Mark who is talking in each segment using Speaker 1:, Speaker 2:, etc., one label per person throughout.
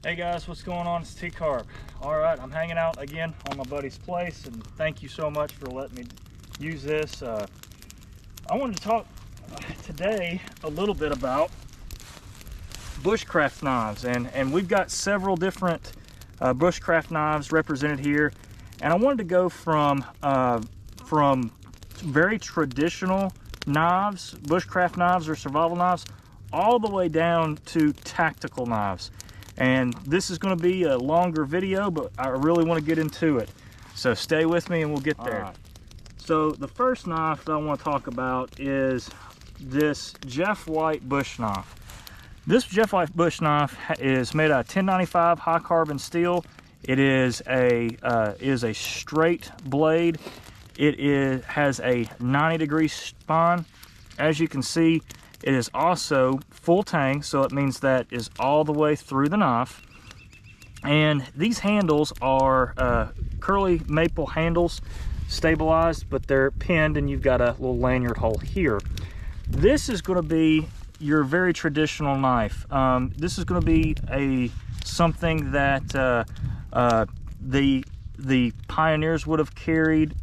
Speaker 1: Hey guys, what's going on? It's T-Carb. All right, I'm hanging out again on my buddy's place, and thank you so much for letting me use this. I wanted to talk today a little bit about bushcraft knives, and we've got several different bushcraft knives represented here, and I wanted to go from very traditional knives, bushcraft knives or survival knives, all the way down to tactical knives. And this is going to be a longer video, but I really want to get into it. So stay with me and we'll get there. Right. So the first knife that I want to talk about is this Jeff White bush knife. This Jeff White bush knife is made out of 1095 high carbon steel. It is a straight blade. It has a 90-degree spine. As you can see, it is also full tang, so it means that is all the way through the knife. And these handles are curly maple handles, stabilized, but they're pinned, and you've got a little lanyard hole here. This is going to be your very traditional knife. This is going to be something that the pioneers would have carried,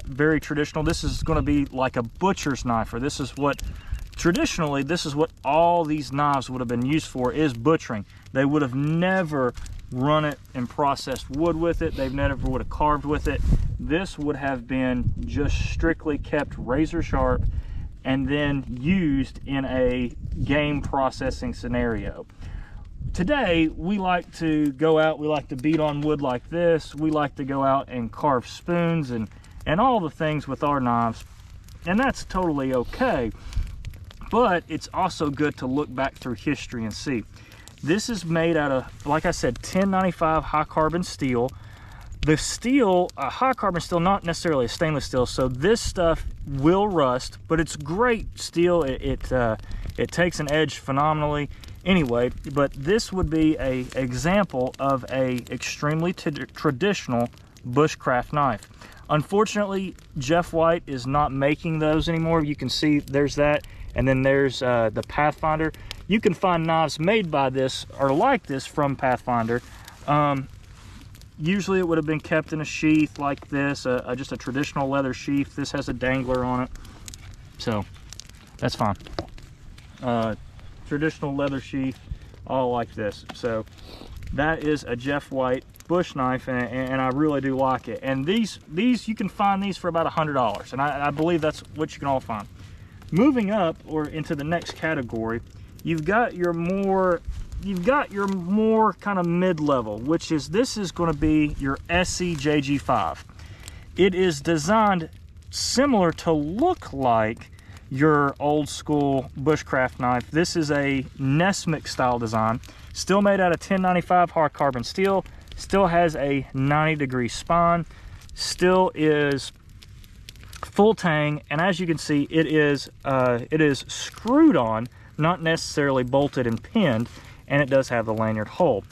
Speaker 1: very traditional. This is going to be like a butcher's knife, or this is what traditionally, this is what all these knives would have been used for, is butchering. They would have never run it and processed wood with it. They've never would have carved with it. This would have been just strictly kept razor sharp and then used in a game processing scenario. Today, we like to go out, we like to beat on wood like this. We like to go out and carve spoons and all the things with our knives. And that's totally okay. But it's also good to look back through history and see. This is made out of, like I said, 1095 high carbon steel. The steel, high carbon steel, not necessarily a stainless steel, so this stuff will rust, but it's great steel. It takes an edge phenomenally. Anyway, but this would be an example of a extremely traditional bushcraft knife. Unfortunately, Jeff White is not making those anymore. You can see there's that. And then there's the Pathfinder. You can find knives made by this or like this from Pathfinder. Usually it would have been kept in a sheath like this, just a traditional leather sheath. This has a dangler on it, so that's fine. Traditional leather sheath, all like this. So that is a Jeff White bush knife, and I really do like it. And these you can find these for about $100, and I believe that's what you can all find. Moving up or into the next category, you've got your more kind of mid-level, which is, this is going to be your SE JG5. It is designed similar to look like your old school bushcraft knife. This is a Nesmic style design, still made out of 1095 hard carbon steel, still has a 90-degree spine, still is full tang, and as you can see, it is screwed on, not necessarily bolted and pinned, and it does have the lanyard hole.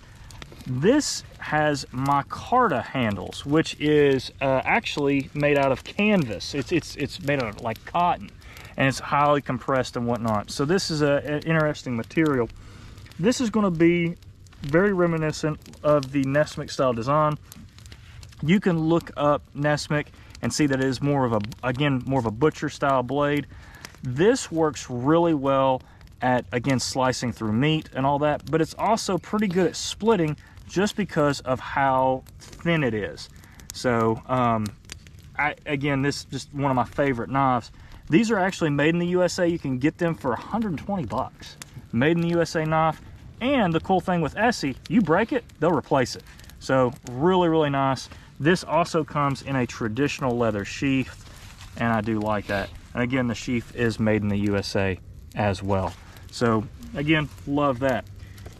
Speaker 1: This has micarta handles, which is actually made out of canvas. It's made out of like cotton, and it's highly compressed and whatnot. So this is an interesting material. This is going to be very reminiscent of the Nesmic style design. You can look up Nesmic and see that it is more of a butcher style blade. This works really well at, again, slicing through meat and all that, but it's also pretty good at splitting just because of how thin it is. So again, this is just one of my favorite knives. These are actually made in the USA. You can get them for 120 bucks. Made in the USA knife. And the cool thing with Essie, you break it, they'll replace it. So really, really nice. This also comes in a traditional leather sheath, and I do like that. And again, the sheath is made in the USA as well. So again, love that.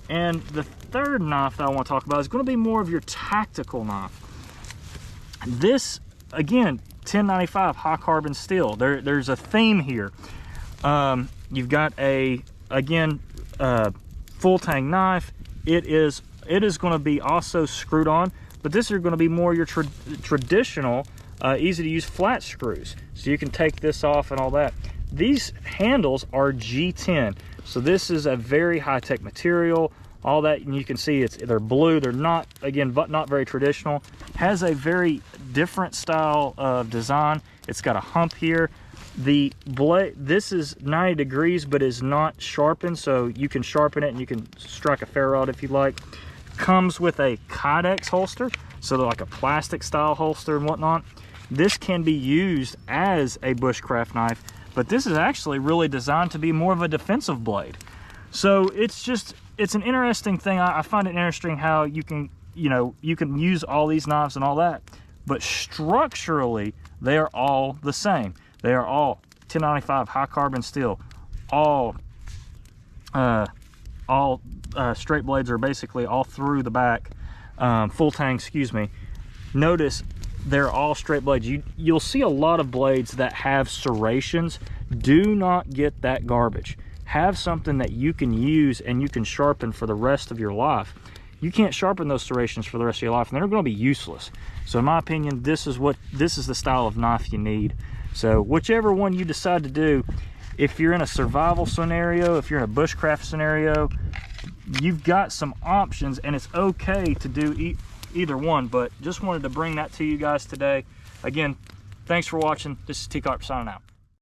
Speaker 1: And the third knife that I want to talk about is going to be more of your tactical knife. This, again, 1095 high carbon steel. There's a theme here. You've got full tang knife. It is going to be also screwed on, but this is going to be more your traditional, easy to use flat screws. So you can take this off and all that. These handles are G10. So this is a very high-tech material, all that, and you can see they're blue. They're not, again, but not very traditional. Has a very different style of design. It's got a hump here. The blade, this is 90 degrees, but is not sharpened, so you can sharpen it and you can strike a ferro rod if you like. Comes with a Kydex holster, so they're like a plastic style holster and whatnot. This can be used as a bushcraft knife, but this is actually really designed to be more of a defensive blade. So it's an interesting thing. I find it interesting how you can use all these knives and all that, but structurally they are all the same. They are all 1095 high carbon steel. All straight blades are basically all through the back. Full tang, excuse me. Notice they're all straight blades. You'll see a lot of blades that have serrations. Do not get that garbage. Have something that you can use and you can sharpen for the rest of your life. You can't sharpen those serrations for the rest of your life, and they're going to be useless. So in my opinion, this is the style of knife you need. So whichever one you decide to do, if you're in a survival scenario, if you're in a bushcraft scenario, you've got some options, and it's okay to do either one. But just wanted to bring that to you guys today. Again, thanks for watching. This is T-Carp signing out.